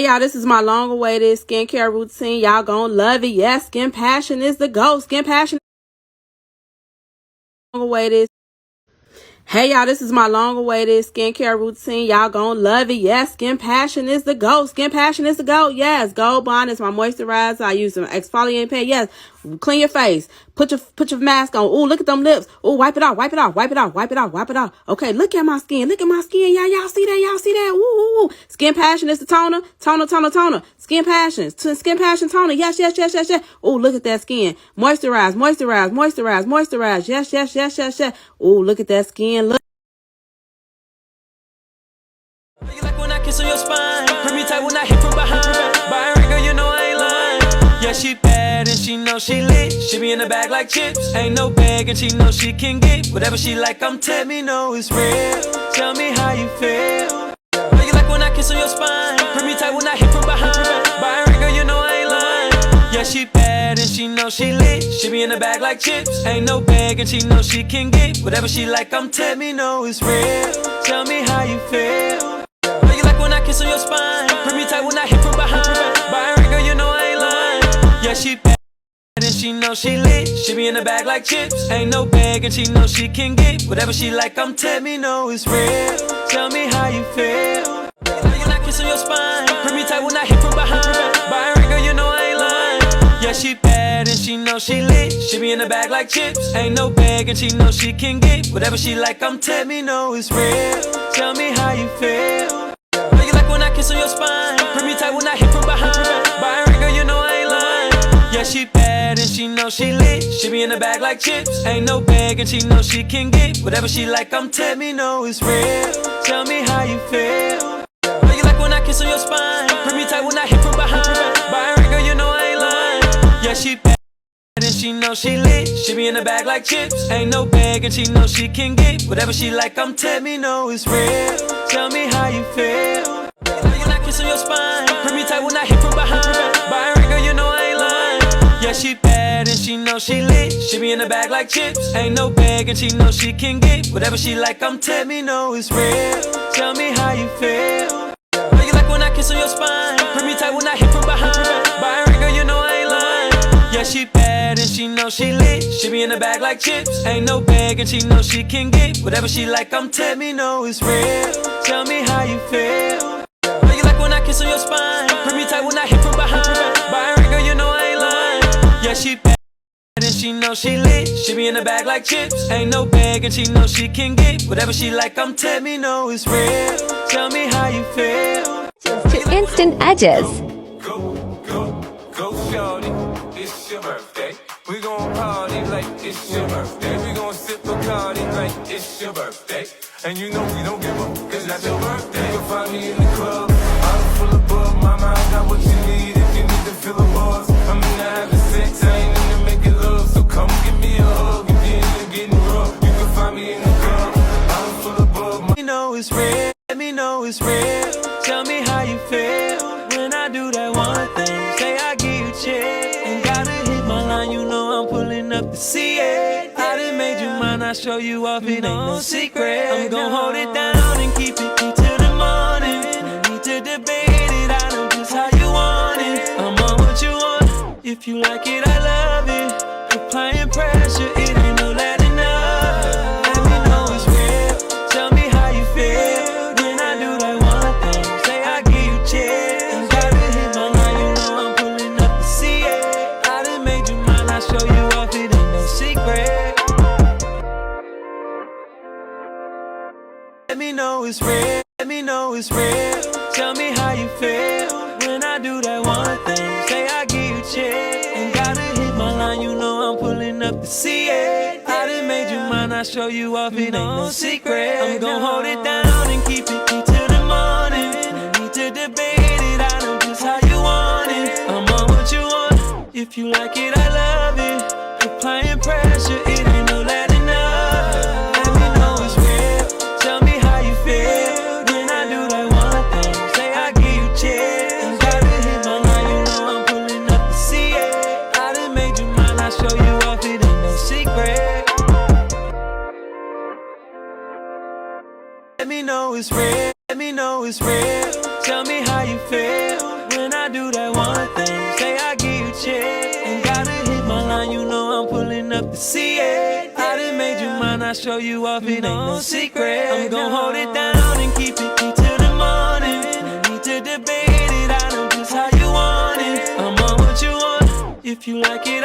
y'all, this is my long-awaited skincare routine. Y'all gonna love it. Yes, Skin Passion is the GOAT. Skin Passion long-awaited. Hey y'all, this is my long-awaited skincare routine. Y'all gonna love it. Yes, Skin Passion is the GOAT. Skin Passion is the GOAT. Yes, Gold Bond is my moisturizer. I use some exfoliating pad. Yes, clean your face. Put your mask on. Ooh, look at them lips. Ooh, wipe it off. Wipe it off. Wipe it off. Wipe it off. Wipe it off. Okay, look at my skin. Look at my skin. Y'all see that? Y'all see that? Ooh, ooh, ooh. Skin Passion is the toner. Toner. Skin Passion. Skin Passion toner. Yes. Ooh, look at that skin. Moisturize. Yes. Ooh, look at that skin. Look. You like when I kiss on your spine, grip me tight when I hit from behind. By her girl, you know I ain't lying. Yeah, she bad and she know she lit. She be in the bag like chips. Ain't no bag and she know she can get whatever she like. Let me know it's real. Tell me how you feel. You like when I kiss on your spine, grip me tight when I hit from behind. By her girl, you know I ain't lying. Yeah, she bad and she know she lit. She be in the bag like chips. Ain't no bag and she know she can get whatever she like. Let me know it's real. Tell me how you feel. You like when I kiss on your spine, grip me tight when I hit from behind. By her girl, you know I ain't lying. Yeah, she bad and she know she lit. She be in the bag like chips. Ain't no bag and she know she can get whatever she like. Let me know it's real. Tell me how you feel. You like when I kiss on your spine, grip me tight when I hit from behind. By her girl, you know I ain't lying. Yeah, she bad and she know she lit. She be in the bag like chips. Ain't no bag and she know she can get whatever she like. Let me know it's real. Tell me how you feel. You like when I kiss on your spine, grip me tight when I hit from behind. By her girl, you know I ain't lying. Yeah, she bad and she know she lit. She be in the bag like chips. Ain't no bag and she know she can get whatever she like. Let me know it's real. Tell me how you feel. You like when I kiss on your spine, grip me tight when I hit from behind. By her girl, you know I ain't lying. Yeah, she bad and she know she lit. She be in the bag like chips. Ain't no bag and she know she can get whatever she like. Let me know it's real. Tell me how you feel. You like kiss on your spine, grip me tight when I hit from behind. By her girl, you know I ain't lying. Yeah, she bad and she know she lit. She be in the bag like chips. Ain't no bag and she know she can get whatever she like. Let me know it's real. Tell me how you feel. You like when I kiss on your spine, grip me tight when I hit from behind. By her girl, you know I ain't lying. Yeah, she bad and she know she lit. She be in the bag like chips. Ain't no bag and she know she can get whatever she like. Let me know it's real. Tell me how you feel. You like when I kiss on your spine, grip me tight when I hit from behind. By her girl, you know I ain't lying. Yeah, she bad and she know she lit. She be in the bag like chips. Ain't no bag and she know she can get whatever she like. Let me know it's real. Tell me how you feel. To instant edges. Go, shorty, it's your birthday. We gon' party like it's your birthday. We gon' sip Bacardi like it's your birthday. And you know we don't give up, cause that's your birthday. You can find me in the club, I'm full of bug. Mama, I got what you need if you need to fill the bars. I'm into having sex, I ain't into making love. So come give me a hug if you're into getting rough. You can find me in the club, I'm full of bug. Let me know it's real, let me know it's real. Tell me how you feel when I do that one thing. Say I give you check, ain't gotta hit my line, you know I'm pulling up to see it. I done made you mine, I show you off, it ain't no secret. I'm gon' hold it down and keep it till the morning. No need to debate it, I know just how you want it. I'm on what you want, if you like it, I love it. Applying pressure, it ain't no letting up. Let me know it's real, tell me how you feel when I do that one thing. Say I give you check, ain't gotta hit my line, you know I'm pulling up to see it. I done made you mine, I show you off, it ain't no secret. Let me know it's real, let me know it's real. Tell me how you feel when I do that one thing. Say I give you check, ain't gotta hit my line, you know I'm pulling up to see it. I done made you mine, I show you off, it ain't no secret. I'm gon' hold it down and keep it till the morning. No need to debate it, I know just how you want it. I'm on what you want, if you like it, I love it. Applying pressure, it ain't no letting up. Let me know it's real, tell me how you feel when I do that one thing. Say I give you check, ain't gotta hit my line, you know I'm pulling up to see it. I done made you mine, I show you off, it ain't no secret. Let me know it's real, let me know it's real. Tell me how you feel throw you off, it ain't no secret. I'm gon' hold it down and keep it till the morning. No need to debate it, I know just how you want it. I'm on what you want, if you like it